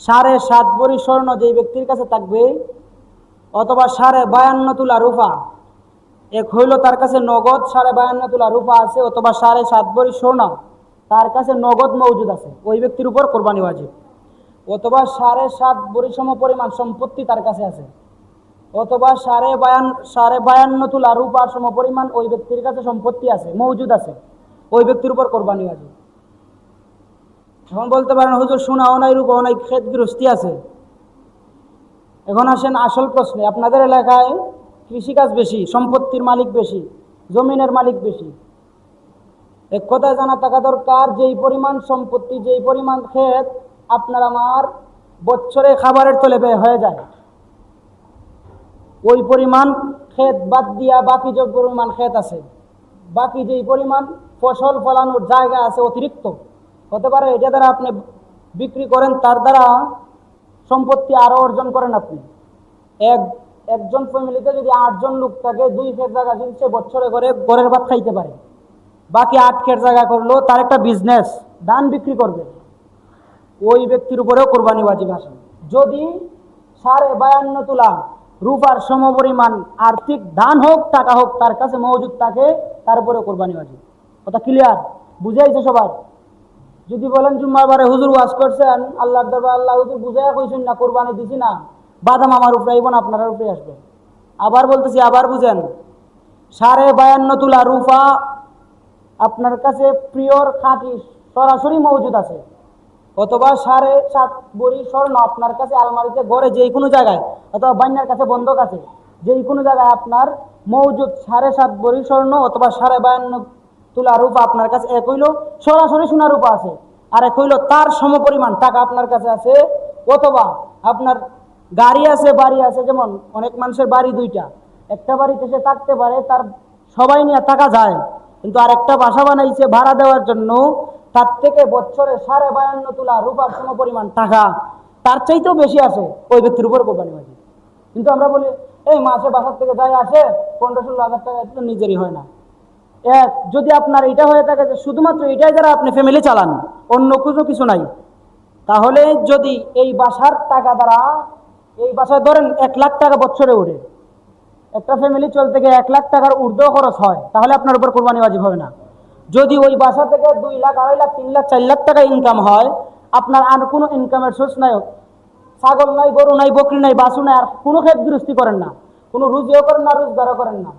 7.5 ভরি স্বর্ণ যেই ব্যক্তির কাছে থাকবে, অথবা 52.5 তোলা রূপা, এক হইল তার কাছে নগদ 52.5 তোলা রূপা আছে, অথবা 7.5 ভরি স্বর্ণ তার কাছে নগদ মজুদ আছে, ওই ব্যক্তির উপর কোরবানি ওয়াজিব। অথবা 7.5 ভরি সম পরিমাণ সম্পত্তি তার কাছে আছে, অথবা 52.5 তোলা রূপার সম পরিমাণ ওই ব্যক্তির কাছে সম্পত্তি আছে, মজুদ আছে, ওই ব্যক্তির উপর কোরবানি ওয়াজিব। এখন বলতে পারেন হুজুর সোনাও নাই রূপাও নাই, ক্ষেত গৃহস্থী আছে। এখন আসেন আসল প্রশ্নে। আপনাদের এলাকায় কৃষিকাজ বেশি, সম্পত্তির মালিক বেশি, জমিনের মালিক বেশি। এক কথায় জানা থাকা দরকার, যেই পরিমাণ সম্পত্তি, যেই পরিমাণ ক্ষেত আপনার আমার বছরে খাবারের তলে ব্যয় হয়ে যায়, ওই পরিমাণ ক্ষেত বাদ দিয়া বাকি যে পরিমাণ ক্ষেত আছে, বাকি যেই পরিমাণ ফসল ফলানোর জায়গা আছে অতিরিক্ত, হতে পারে এটা দ্বারা আপনি বিক্রি করেন, তার দ্বারা সম্পত্তি আরো অর্জন করেন আপনি। একজন ফ্যামিলিতে যদি 8 জন লোক থাকে, 2 ক্ষেত জায়গা যদি সে বছরে করে ঘরের ভাত খাইতে পারে, বাকি 8 ক্ষেত জায়গা করলো তার একটা বিজনেস, ধান বিক্রি করবে, ওই ব্যক্তির উপরেও কোরবানি ওয়াজিব আসে। যদি 52.5 তোলা রূপার সমপরিমাণ আর্থিক ধান হোক টাকা হোক তার কাছে মজুদ থাকে, তার উপরেও কোরবানি ওয়াজিব। কথা ক্লিয়ার? বুঝাইছে সবার? যদি বলেন জুম্মাবারে হুজুর ওয়াজ করছেন, আল্লাহর দরবার আল্লাহ হুজুর বুঝাইয়া কইছেন না, কোরবানি দিছি না, বাদাম আমার উপরে আইব না, আপনার উপরে আসবে। আবার বলতেছি, আবার বুঝেন, 52.5 তোলা রূপা আপনার কাছে পিওর খাঁটি সরাসরি মজুদ আছে, অথবা 7.5 ভরি স্বর্ণ আপনার কাছে আলমারিতে ঘরে যে কোনো জায়গায়, অথবা বান্যার কাছে বন্ধক আছে, যে কোনো জায়গায় আপনার মজুদ 7.5 ভরি স্বর্ণ অথবা 52.5 তোলা রূপা আপনার কাছে, এক হইল সরাসরি সোনা রূপা আছে, আর এক হইল তার সমপরিমাণ টাকা আপনার কাছে আছে। অথবা আপনার গাড়ি আছে, বাড়ি আছে, যেমন অনেক মানুষের বাড়ি 2টা, একটা বাড়িতে সে থাকতে পারে, তার সবাই নিয়ে থাকা যায়, কিন্তু আর একটা বাসা বানাইছে ভাড়া দেওয়ার জন্য, তার থেকে বছরে 52.5 তোলা রূপার সমপরিমাণ টাকা, তার চাইতেও বেশি আছে, ওই ব্যক্তির উপর কোরবানি ওয়াজিব। কিন্তু আমরা বলি এই মাসে বাসার থেকে যাই আসে 15-16 হাজার টাকা, এটা নিজেরই হয় না। যদি আপনার এটা হয়ে থাকে যে শুধুমাত্র এটাই দ্বারা আপনি ফ্যামিলি চালান, অন্য কিছু নাই, তাহলে যদি এই বাসার টাকা দ্বারা, এই বাসায় ধরেন 1 লাখ টাকা বছরে ওঠে, একটা ফ্যামিলি চলতে গিয়ে 1 লাখ টাকার ঊর্ধ্ব খরচ হয়, তাহলে আপনার উপর কোরবানি ওয়াজিব হবে না। যদি ওই বাসা থেকে 2 লাখ, 2.5 লাখ, 3 লাখ, 4 লাখ টাকা ইনকাম হয়, আপনার আর কোনো ইনকামের সোর্স নাই, ছাগল নাই, গরু নাই, বকরি নাই, বাছু নাই, আর কোনো ক্ষেত গৃহস্থী করেন না, কোনো রুজিও করেন না, রোজগারও করেন না,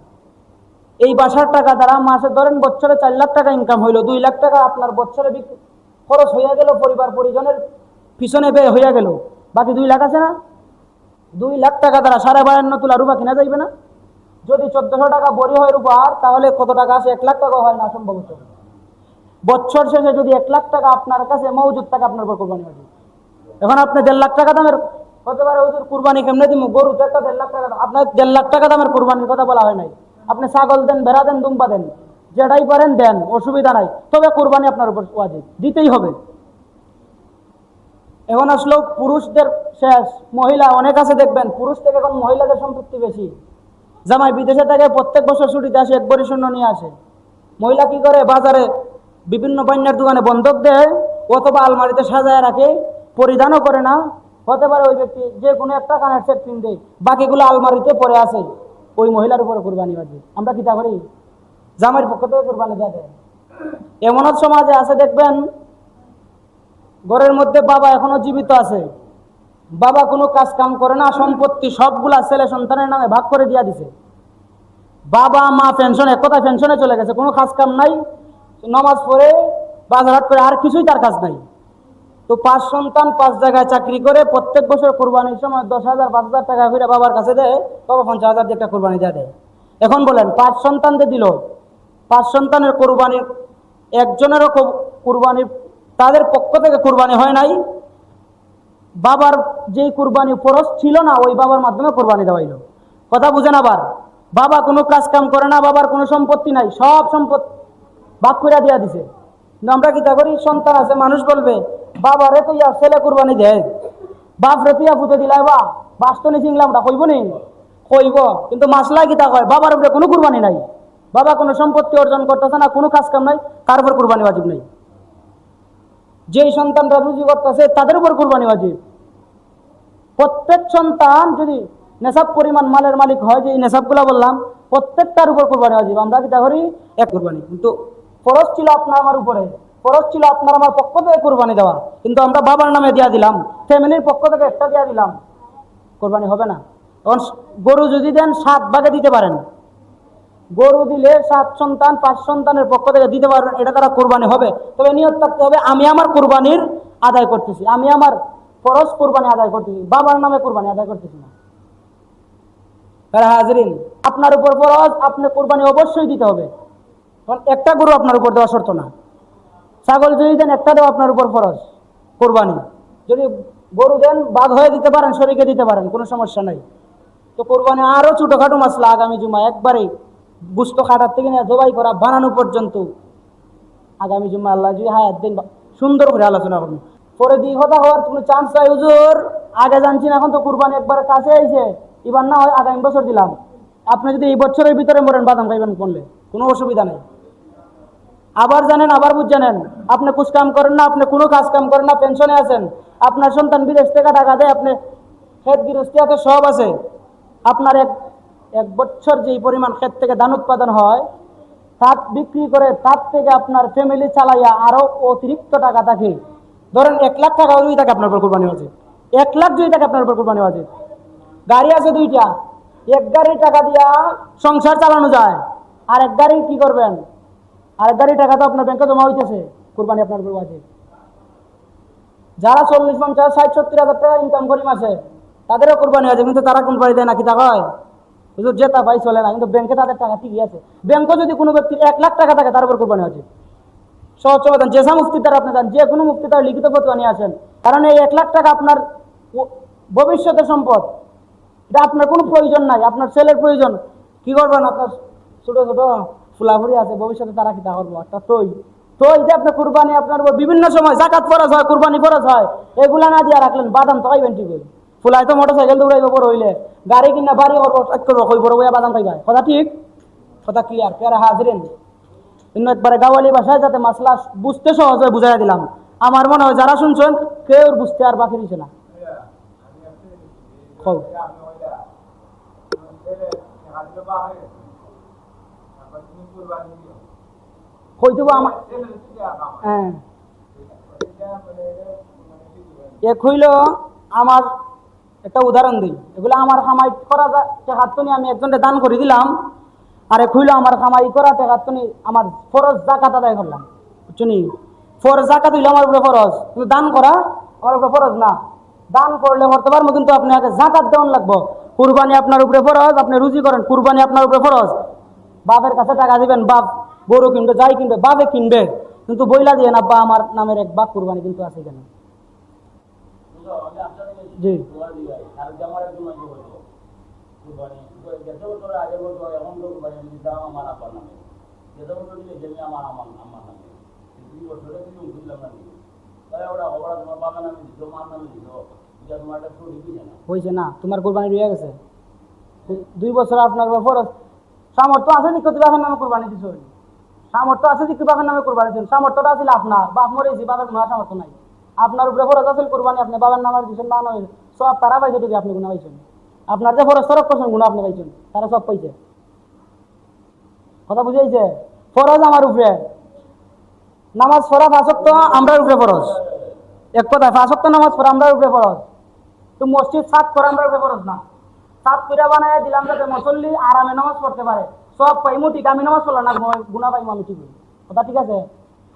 এই বাসার টাকা দ্বারা মাসে ধরেন বছরে 4 লাখ টাকা ইনকাম হইলো, 2 লাখ টাকা আপনার বছরে খরচ হইয়া গেল, পরিবার পরিজনের পিছনে ব্যয় হইয়া গেল, বাকি 2 লাখ আছে না? 2 লাখ টাকা দ্বারা 52.5 তোলা রূপা কিনা যাইবে না? যদি 1400 টাকা বড়ি হয় রূপার, তাহলে কত টাকা আসে? 1 লাখ টাকা হয় না সম্ভবত। বছর শেষে যদি 1 লাখ টাকা আপনার কাছে মজুদ থাকে, আপনার উপর কোরবানি ওয়াজিব। এখন আপনি 1.5 লাখ টাকা দামের, হতে পারে হুজুর কুরবানি কেমনে দিব, গরু তো একটা 1.5 লাখ টাকা, আপনার 1.5 লাখ টাকা দামের কুরবানির কথা বলা হয় নাই। আপনি ছাগল দেন, ভেড়া দেন, দুম্বা দেন, যেটাই পারেন দেন, অসুবিধা নাই, তবে কুরবানি আপনার উপর ওয়াজিব, দিতেই হবে। এখন আসলো পুরুষদের শেষ, মহিলা অনেক আছে দেখবেন, পুরুষ থেকে এখন মহিলাদের সম্পত্তি বেশি। জামাই বিদেশে থেকে প্রত্যেক বছর ছুটিতে আসে, 1 ভরি স্বর্ণ নিয়ে আসে। মহিলা কি করে? বাজারে বিভিন্ন বান্যার দোকানে বন্ধক দেয়, অথবা আলমারিতে সাজায় রাখে, পরিধানও করে না। হতে পারে ওই ব্যক্তি যে কোনো একটা কানের সেট কিনবে, বাকিগুলো আলমারিতে পড়ে আছে, ওই মহিলার উপরে কোরবানি ওয়াজিব। আমরা কি তা করি? জামাইয়ের পক্ষ থেকে কোরবানি দেওয়া যায়। এমন সমাজে আছে দেখবেন, ঘরের মধ্যে বাবা এখনো জীবিত আছে, বাবা কোনো কাজ কাম করে না, সম্পত্তি সবগুলা ছেলে সন্তানের নামে ভাগ করে দিয়া দিছে। বাবা মা পেনশন, এক কথায় পেনশনে চলে গেছে, কোনো কাজ কাম নাই, নামাজ পড়ে বাজার হাট করে, আর কিছুই তার কাজ নাই। তো 5 সন্তান 5 জায়গায় চাকরি করে, প্রত্যেক বছর কোরবানির সময় 10,000 5,000 টাকা করে বাবার কাছে দেয়, বাবা 50,000 দিয়ে একটা কোরবানি দিয়ে দেয়। এখন বলেন 5 সন্তান দিয়ে দিল, 5 সন্তানের কোরবানির একজনেরও কোরবানির তাদের পক্ষ থেকে কোরবানি হয় নাই, বাবার যেই কোরবানি ফরজ ছিল না, ওই বাবার মাধ্যমে কোরবানি দেওয়াইল। কথা বুঝেন? আবার বাবা কোনো কাজ কাম করে না, বাবার কোনো সম্পত্তি নাই, সব সম্পত্তি ভাগ করে দিয়া দিছে। আমরা কি তা করি? সন্তান আছে, মানুষ বলবে বাবা রে তুই ছেলে কোরবানি দেয়, বাপ রে তুই পুঁতে দিলাই, বা বাস্তনি চিংলামটা কইব নি? কইব, কিন্তু মাসলা কি তা কয় বাবার উপরে কোনো কোরবানি নাই, বাবা কোনো সম্পত্তি অর্জন করতেছে না, কোনো কাজ কাম নাই, তার উপর কোরবানি ওয়াজিব নাই। যেই সন্তানরা রুজি করতেছে তাদের উপর কোরবানি ওয়াজিব। প্রত্যেক সন্তান যদি নেশাব পরিমাণ মালের মালিক হয়, যে এই নেশাবগুলো বললাম প্রত্যেকটার উপর কোরবানি ওয়াজিব। আমরা কি তা করি এক কোরবানি, কিন্তু ফরজ ছিল আপনার আমার উপরে, ফরজ ছিল আপনার আমার পক্ষ থেকে কোরবানি দেওয়া, কিন্তু আমরা বাবার নামে দিয়া দিলাম, ফ্যামিলির পক্ষ থেকে একটা দিয়া দিলাম, কোরবানি হবে না। তখন গরু যদি দেন 7 ভাগে দিতে পারেন, গরু দিলে 7 সন্তান 5 সন্তানের পক্ষ থেকে দিতে পারবেন, এটা তারা কোরবানি হবে। তবে নিয়ত থাকতে হবে আমি আমার কোরবানির আদায় করতেছি, আমি আমার ফরজ কোরবানি আদায় করতেছি, বাবার নামে কোরবানি আদায় করতেছি না। হাজরিন, আপনার উপর ফরজ, আপনি কোরবানি অবশ্যই দিতে হবে। কারণ একটা গরু আপনার উপর দেওয়া শর্ত না, ছাগল যদি দেন একটা দেওয়া আপনার উপর ফরজ কোরবানি। যদি গরু দেন বাদ হয়ে দিতে পারেন, শরীকে দিতে পারেন, কোনো সমস্যা নাই। তো কোরবানি আরো ছোটখাটো মাসলা আগামী জুমা একবারে গুস্ত কাটার থেকে নিয়ে জবাই করা বানানো পর্যন্ত আগামী জুমা আল্লাহ যদি হায়াত দিন সুন্দর করে আলোচনা করুন। পরে দুই কথা হওয়ার কোনো চান্স নাই হুজুর, আগে জানছি না, এখন তো কুরবানি একবারে কাছে আইছে, এবার না হয় আগামী বছর দিলাম। আপনি যদি এই বছরের ভিতরে মরেন বাদাম খাইবেন করলে কোনো অসুবিধা নেই। আবার জানেন, আবার বুঝ জানেন, আপনি কুছ কাম করেন না, আপনি কোনো কাজ কাম করেন না, পেনশনে আছেন, আপনার সন্তান বিদেশ থেকে টাকা দেয়, আপনি ক্ষেত গৃহস্থী আছে, সব আছে, আপনার এক বছর যেই পরিমাণ ক্ষেত থেকে ধান উৎপাদন হয় তার বিক্রি করে তার থেকে আপনার ফ্যামিলি চালাইয়া আরো অতিরিক্ত টাকা থাকে, ধরেন 1 লাখ টাকা যদি থাকে আপনার উপর কোরবানি আছে, 1 লাখ যদি থাকে আপনার উপর কোরবানি আছে। গাড়ি আছে 2টা, এক গাড়ির টাকা দিয়া সংসার চালানো যায়, আর এক গাড়ি কি করবেন, আর এক গাড়ি টাকা তো আপনার ব্যাংকে জমা হইতেছে, কোরবানি আপনার উপর আছে। যারা 40, 50, 60, 70 হাজার টাকা ইনকাম করি মাসে তাদেরও কোরবানি আছে, কিন্তু তারা কোরবানি দেয় নাকি টাকা হয় হুজুর, যেটা ভাই চলে না, কিন্তু ব্যাংকে তাদের টাকা ঠিকই আছে। ব্যাংকে যদি কোনো ব্যক্তির 1 লাখ টাকা থাকে তার উপর কোরবানি আছে। সহজ সমাধান, জেসা মুফতির দ্বারা আপনি যান, যে কোনো মুফতি তার লিখিত ফতোয়া নিয়ে আসেন, কারণ এই 1 লাখ টাকা আপনার ভবিষ্যতের সম্পদ, এটা আপনার কোনো প্রয়োজন নাই, আপনার ছেলের প্রয়োজন। কি করবেন, আপনার ছোট ছোট ফুলাফুরি আছে, ভবিষ্যতে তারা কি তা করবো, একটা তো এই যে আপনার কুরবানি আপনার উপর বিভিন্ন সময় জাকাত ফরজ হয়, কুরবানি ফরজ হয়, এগুলা না দিয়া রাখলেন বাদাম তো খাইবেন ঠিক হই, ফুলাই তো মোটরসাইকেল দৌড়াইব বড় হইলে, গাড়ি কিনা বাড়ি করবো কই বড় বইয়া বাদাম খাইবা, কথা ঠিক, কথা ক্লিয়ার। প্যারা হাজরিন, কিন্তু একবারে গাওয়ালি ভাষায় যাতে মাসলা বুঝতে সহজ হয় বুঝাই দিলাম। আমার মনে হয় যারা শুনছেন কেউ বুঝতে আর বাকি দিচ্ছে না। হ্যাঁ, এক হইল আমার একটা উদাহরণ দিই, এগুলো আমার খামাই করা টেকাত্তনি আমি একজনকে দান করে দিলাম, আর এক হইল আমার খামাই করা টেকাত্তনি আমার ফরজ জাকাত আদায় করলাম, বুঝছনি, ফরজ জাকাত হইলো আমার উপরে ফরজ, কিন্তু দান করা আমার উপরে ফরজ না। দান করলে করতে পারবো, কিন্তু আপনি আগে জাকাত দেওয়ান লাগবো। কুরবানি আপনার উপরে ফরজ, আপনি রুজি করেন, কুরবানি আপনার উপরে ফরজ। বাপের কাছে টাকা দিবেন, বাপ গরু কিনবে, যাই কিনবে বাপে কিনবে, কিন্তু বইলা দিয়ে না বা আমার নামের এক বাপ কুরবানি কিন্তু আছে কেন। জি, হয়েছে না, তোমার কোরবানি রয়ে গেছে 2 বছর, আপনার ফরজ সামর্থ্য আছে দিকে বাপের নামে কোরবানি দিচ্ছ, সামর্থ্য আছে দিকে বাপের নামে কোরবানি দিচ্ছেন, সামর্থ্যটা আছিল আপনার, বাপ মরেছি, বাপের কোনো সামর্থ্য নাই, আপনার উপরে ফরজ আছে কোরবানি, আপনি বাবার নামে দিচ্ছেন, না নয় সব তারা পাইছে, ঠিক আপনি গুণা পাইছেন, আপনার যে ফরজ তরফ করছেন গুণা আপনি পাইছেন, তারা সব পাইছে, কথা বুঝাইছে। ফরজ আমার উপরে, নামাজ পড়া 5 ওয়াক্ত আমরার উপরে ফরজ, এক কথা 5 ওয়াক্ত নামাজ পড়া আমরার উপরে ফরজ, তো মসজিদ 7 করা আমরার উপরে ফরজ না, 7 পিঠা বানায় দিলাম যাতে মুসল্লি আরামে নামাজ পড়তে পারে, সব পাইমু ঠিক, আমি নামাজ পড়লাম না গুণা পাইমু আমি ঠিক, কথা ঠিক আছে।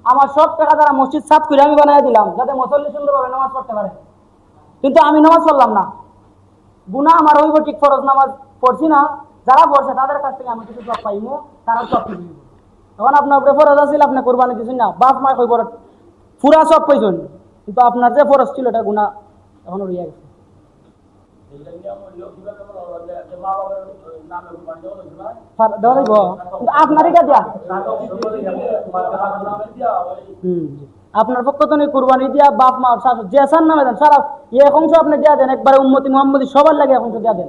আমার সব টাকা দ্বারা মসজিদ 7 করে আমি বানায় দিলাম যাতে মুসল্লি সুন্দরভাবে নামাজ পড়তে পারে, কিন্তু আমি নামাজ পড়লাম না, গুণা আমার হইব ঠিক, ফরজ নামাজ পড়ছি না, যারা পড়ছে তাদের কাছ থেকে আমি কিছু সব পাইমু, তারা সব ঠিক হইব। তখন আপনার উপরে ফরজ আছিল, আপনি কোরবানি দিচ্ছেন না, বাপ মা কইব পুরা সব পাইছেন, কিন্তু আপনার যে ফরজ ছিল এটা গুণা এখনো রইয়া গেছে। আপনার এটা দিয়া আপনার পক্ষ তো কুরবানি দিয়া বাপ মা শাশু যে নামে দেন সারা এক অংশ আপনি দিয়া দেন, একবারে উম্মতি মুহাম্মদি সবার লাগে এক অংশ দিয়া দেন।